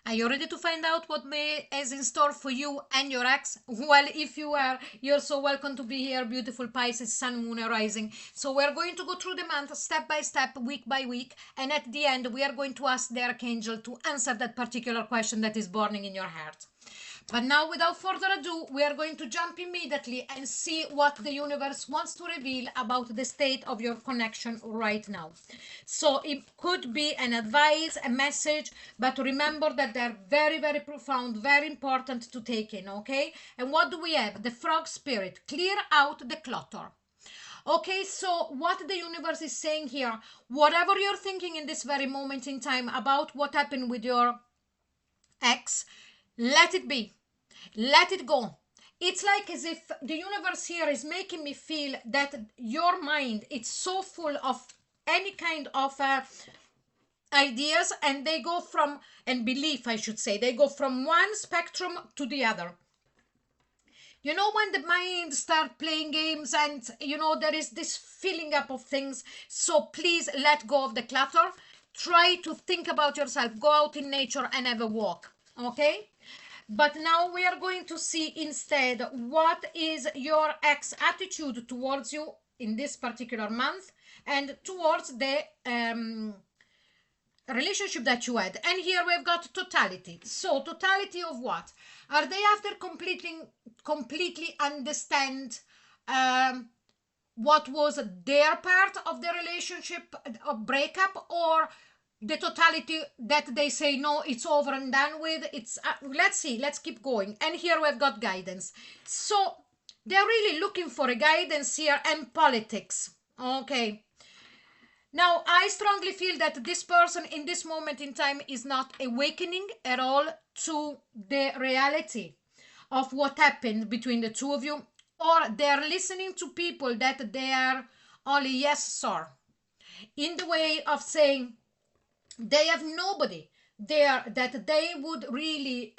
Are you ready to find out what may is in store for you and your ex? Well, if you are, you're so welcome to be here, beautiful Pisces, Sun, Moon, and Rising. So we're going to go through the month step by step, week by week, and at the end, we are going to ask the Archangel to answer that particular question that is burning in your heart. But now, without further ado, we are going to jump immediately and see what the universe wants to reveal about the state of your connection right now. So it could be an advice, a message, but remember that they're very, very profound, very important to take in, okay? And what do we have? The frog spirit. Clear out the clutter. Okay, so what the universe is saying here, whatever you're thinking in this very moment in time about what happened with your ex, let it be. Let it go. It's like as if the universe here is making me feel that your mind, it's so full of any kind of ideas, and they go from, and belief I should say, they go from one spectrum to the other. You know, when the mind start playing games, and you know there is this filling up of things. So please let go of the clutter. Try to think about yourself. Go out in nature and have a walk, okay? But now we are going to see instead what is your ex attitude towards you in this particular month and towards the relationship that you had. And here we've got totality. So totality of what? Are they after completely understand what was their part of the relationship breakup, or the totality that they say no, it's over and done with? It's let's see, let's keep going. And here we've got guidance. So they're really looking for a guidance here and politics, okay? Now I strongly feel that this person in this moment in time is not awakening at all to the reality of what happened between the two of you, or they're listening to people that they are only yes sir, in the way of saying they have nobody there that they would really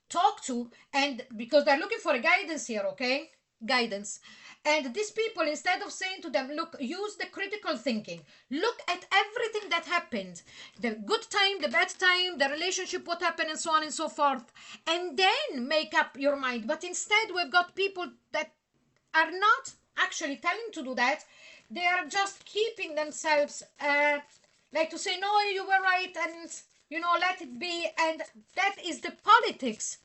talk to, and because they're looking for a guidance here, okay? Guidance. And these people, instead of saying to them, look, use the critical thinking, look at everything that happened, the good time, the bad time, the relationship, what happened, and so on and so forth, and then make up your mind. But instead we've got people that are not actually telling to do that. They are just keeping themselves like to say, no, you were right, and you know, let it be. And that is the politics.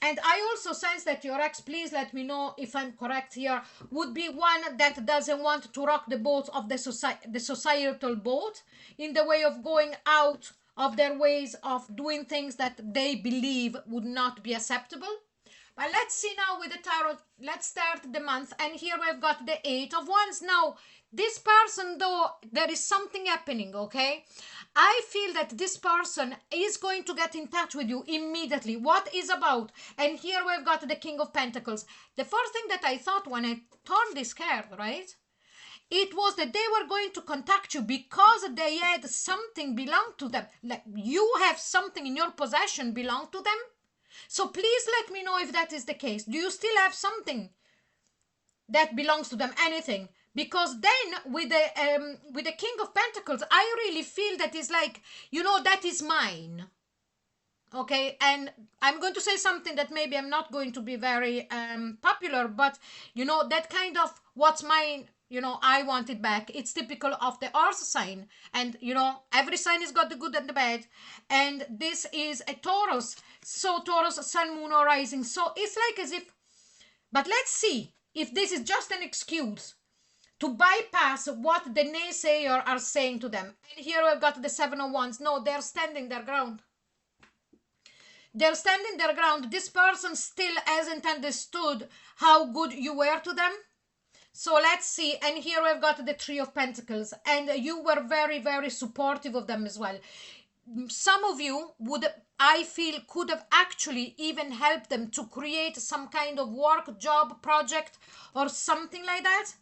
And I also sense that your ex, please let me know if I'm correct here, would be one that doesn't want to rock the boat of the societal boat, in the way of going out of their ways of doing things that they believe would not be acceptable. But let's see now with the tarot. Let's start the month. And here we've got the Eight of Wands. Now, this person, though, there is something happening, okay? I feel that this person is going to get in touch with you immediately. What is about? And here we've got the King of Pentacles. The first thing that I thought when I turned this card, right? It was that they were going to contact you because they had something belong to them. Like you have something in your possession belong to them. So please let me know if that is the case. Do you still have something that belongs to them? Anything? Because then with the King of Pentacles, I really feel that is like, you know, that is mine. Okay, and I'm going to say something that maybe I'm not going to be very popular, but you know, that kind of what's mine, you know, I want it back. It's typical of the earth sign, and you know, every sign has got the good and the bad, and this is a Taurus. So Taurus, Sun, Moon, or Rising. So it's like as if, but let's see if this is just an excuse to bypass what the naysayer are saying to them. And here we've got the Seven of Wands. No, they're standing their ground. They're standing their ground. This person still hasn't understood how good you were to them. So let's see. And here we've got the Three of Pentacles. And you were very, very supportive of them as well. Some of you would, I feel, could have actually even helped them to create some kind of work, job, project, or something like that.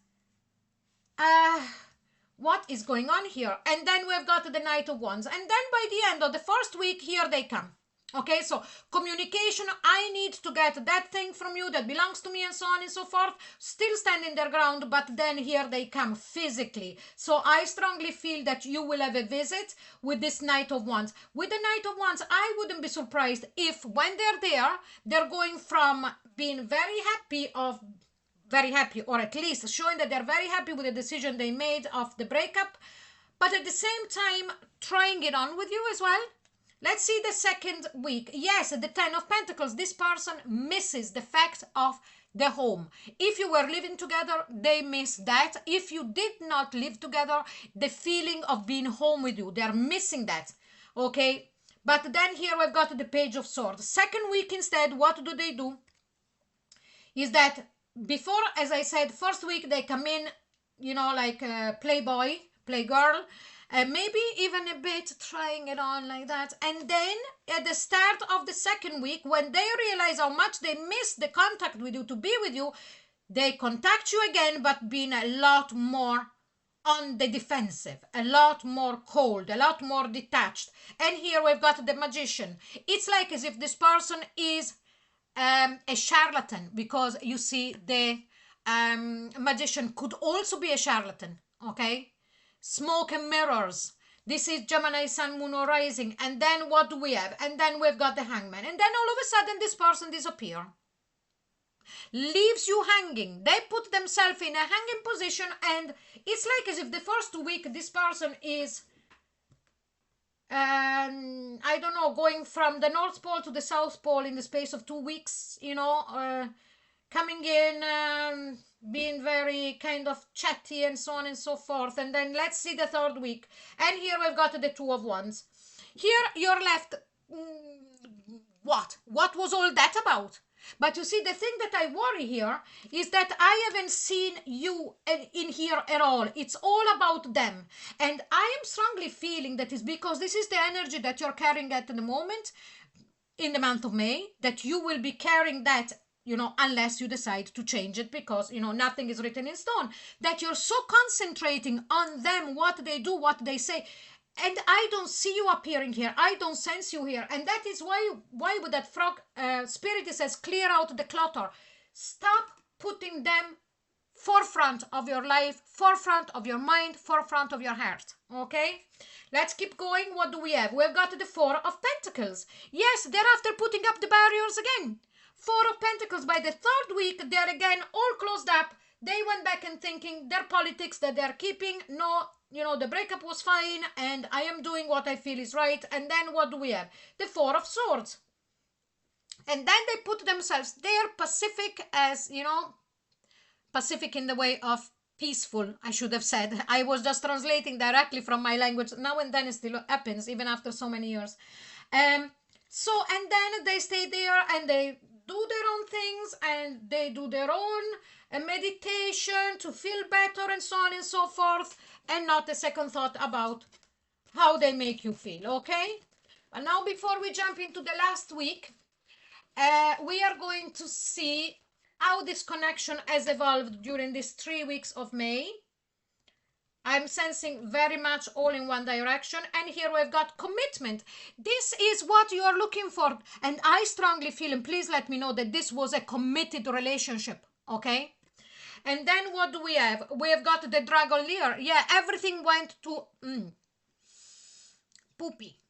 What is going on here? And then we've got the Knight of Wands. And then by the end of the first week, here they come. Okay, so communication, I need to get that thing from you that belongs to me and so on and so forth, still standing their ground, but then here they come physically. So I strongly feel that you will have a visit with this Knight of Wands. With the Knight of Wands, I wouldn't be surprised if when they're there, they're going from being very happy, or at least showing that they're very happy with the decision they made of the breakup, but at the same time trying it on with you as well. Let's see the second week. Yes, the Ten of Pentacles. This person misses the fact of the home. If you were living together, they miss that. If you did not live together, the feeling of being home with you, they're missing that. Okay? But then here we've got the Page of Swords. Second week instead, what do? Is that before, as I said, first week they come in, you know, like Playboy, Playgirl, maybe even a bit trying it on like that. And then at the start of the second week, when they realize how much they miss the contact with you, to be with you, they contact you again, but being a lot more on the defensive, a lot more cold, a lot more detached. And here we've got the Magician. It's like as if this person is a charlatan, because you see the Magician could also be a charlatan. Okay, smoke and mirrors. This is Gemini, Sun, Moon, or Rising. And then what do we have? And then we've got the Hangman. And then all of a sudden this person disappears. Leaves you hanging. They put themselves in a hanging position, and it's like as if the first week this person is, I don't know, going from the North Pole to the South Pole in the space of 2 weeks, you know, coming in, being very kind of chatty and so on and so forth. And then let's see the third week. And here we've got the Two of Wands. Here you're left, what? What was all that about? But you see, the thing that I worry here is that I haven't seen you in here at all. It's all about them. And I am strongly feeling that is because this is the energy that you're carrying at the moment, in the month of May, that you will be carrying that, you know, unless you decide to change it, because, you know, nothing is written in stone, that you're so concentrating on them, what they do, what they say. And I don't see you appearing here. I don't sense you here. And that is why with that frog spirit, it says, clear out the clutter. Stop putting them forefront of your life, forefront of your mind, forefront of your heart. Okay? Let's keep going. What do we have? We've got the Four of Pentacles. Yes, they're after putting up the barriers again. Four of Pentacles. By the third week, they're again all closed up. They went back and thinking their politics that they're keeping. No, you know, the breakup was fine and I am doing what I feel is right. And then what do we have? The Four of Swords. And then they put themselves there, pacific, as, you know, pacific in the way of peaceful, I should have said. I was just translating directly from my language. Now and then it still happens, even after so many years. And then they stay there and they do their own things and they do their own meditation to feel better and so on and so forth, and not a second thought about how they make you feel. Okay, but now before we jump into the last week, we are going to see how this connection has evolved during these 3 weeks of May. I'm sensing very much all in one direction. And here we've got commitment. This is what you are looking for. And I strongly feel, and please let me know, that this was a committed relationship. Okay? And then what do we have? We have got the dragon leer. Yeah, everything went to Poopy.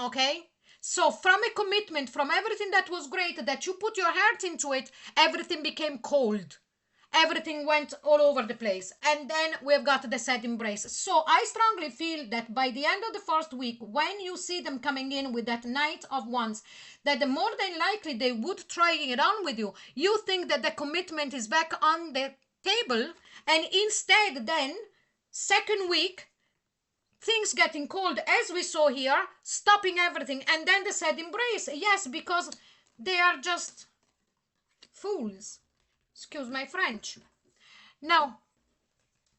Okay? So from a commitment, from everything that was great, that you put your heart into it, everything became cold. Everything went all over the place. And then we've got the sad embrace. So I strongly feel that by the end of the first week, when you see them coming in with that Knight of Wands, that the more than likely they would try it on with you. You think that the commitment is back on the table. And instead then, second week, things getting cold, as we saw here, stopping everything. And then the sad embrace. Yes, because they are just fools. Excuse my French. Now,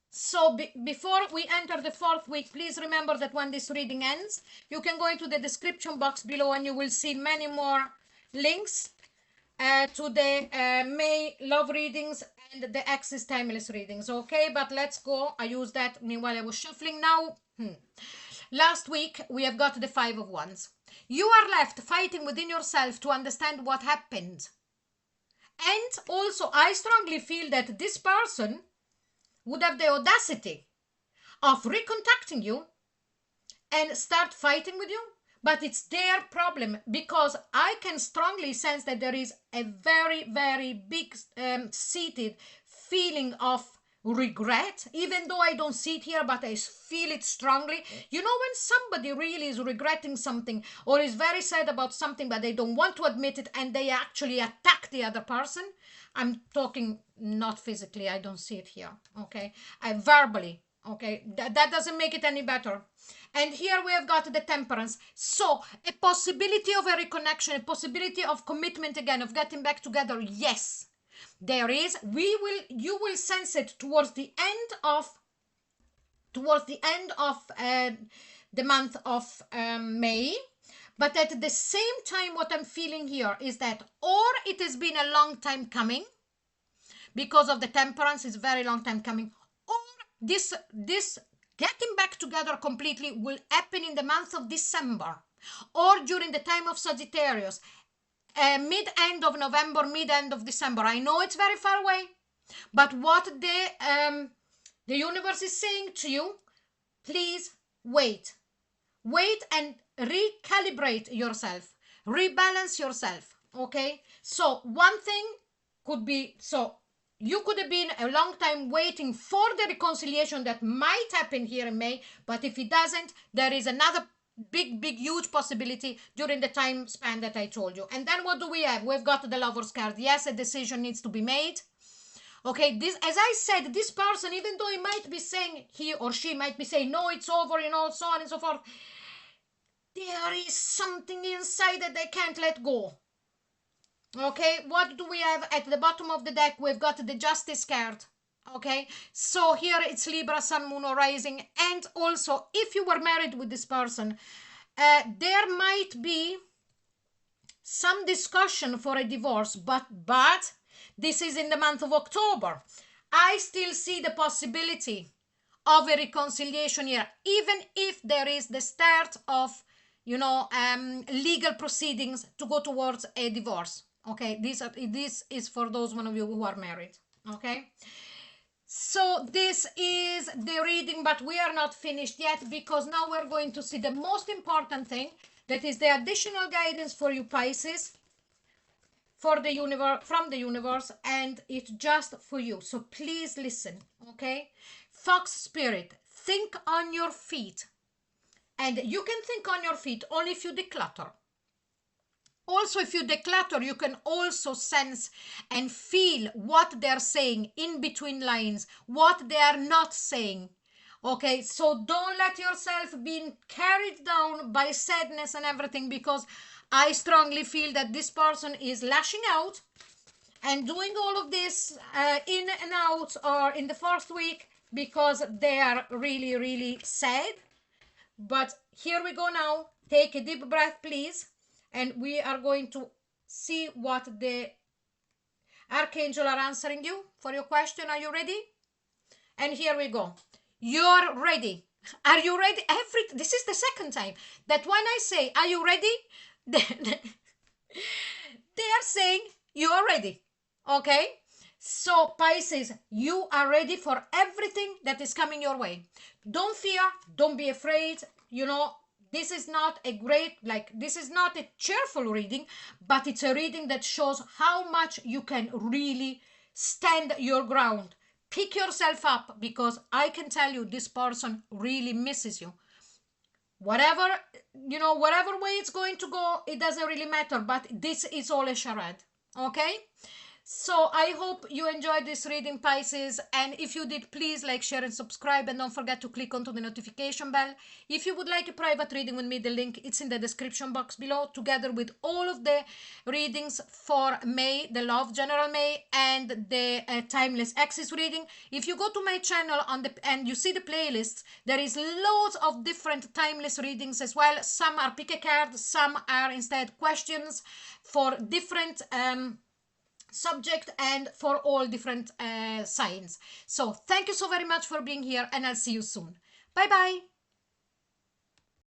so before we enter the fourth week, please remember that when this reading ends, you can go into the description box below and you will see many more links to the May love readings and the Axis timeless readings. Okay, but let's go. I used that meanwhile I was shuffling now. Last week, we have got the Five of Wands. You are left fighting within yourself to understand what happened. And also, I strongly feel that this person would have the audacity of recontacting you and start fighting with you. But it's their problem, because I can strongly sense that there is a very, very big seated feeling of regret, even though I don't see it here, but I feel it strongly. You know, when somebody really is regretting something or is very sad about something, but they don't want to admit it, and they actually attack the other person. I'm talking not physically, I don't see it here, okay? Verbally, okay? That doesn't make it any better. And here we have got the Temperance. So a possibility of a reconnection, a possibility of commitment again, of getting back together. Yes, there is. You will sense it towards the end of the month of May. But at the same time, what I'm feeling here is that, or it has been a long time coming, because of the Temperance is very long time coming, or this getting back together completely will happen in the month of December, or during the time of Sagittarius, mid-end of November, mid-end of December. I know it's very far away, but what the universe is saying to you, please wait and recalibrate yourself, rebalance yourself, okay? So one thing could be, so you could have been a long time waiting for the reconciliation that might happen here in May, but if it doesn't, there is another big, huge possibility during the time span that I told you. And then what do we have? We've got the Lover's card. Yes, a decision needs to be made. Okay, this, as I said, this person, even though he might be saying, he or she might be saying, no, it's over, you know, so on and so forth, there is something inside that they can't let go. Okay, what do we have at the bottom of the deck? We've got the Justice card. Okay, so here it's Libra, Sun, Moon, or Rising. And also, if you were married with this person, there might be some discussion for a divorce, but this is in the month of October. I still see the possibility of a reconciliation here, even if there is the start of, you know, legal proceedings to go towards a divorce. Okay, this is for those one of you who are married. Okay, so this is the reading, but we are not finished yet, because now we're going to see the most important thing, that is the additional guidance for you Pisces, for the universe, from the universe, and it's just for you. So please listen, okay? Fox spirit, think on your feet, and you can think on your feet only if you declutter. Also, if you declutter, you can also sense and feel what they're saying in between lines, what they are not saying. Okay, so don't let yourself be carried down by sadness and everything, because I strongly feel that this person is lashing out and doing all of this in and out, or in the first week, because they are really, really sad. But here we go now. Take a deep breath, please. And we are going to see what the Archangel are answering you for your question. Are you ready? And here we go. You're ready. Are you ready? This is the second time that when I say, are you ready? They are saying, you are ready. Okay? So Pisces, you are ready for everything that is coming your way. Don't fear. Don't be afraid. You know, this is not a this is not a cheerful reading, but it's a reading that shows how much you can really stand your ground. Pick yourself up, because I can tell you this person really misses you. Whatever, you know, whatever way it's going to go, it doesn't really matter, but this is all a charade. Okay? So I hope you enjoyed this reading, Pisces, and if you did, please like, share and subscribe, and don't forget to click onto the notification bell. If you would like a private reading with me, the link it's in the description box below, together with all of the readings for May, the Love General May, and the Timeless Axis reading. If you go to my channel and you see the playlists, there is loads of different timeless readings as well. Some are pick a card, some are instead questions for different subject and for all different signs. So thank you so very much for being here, and I'll see you soon. Bye bye.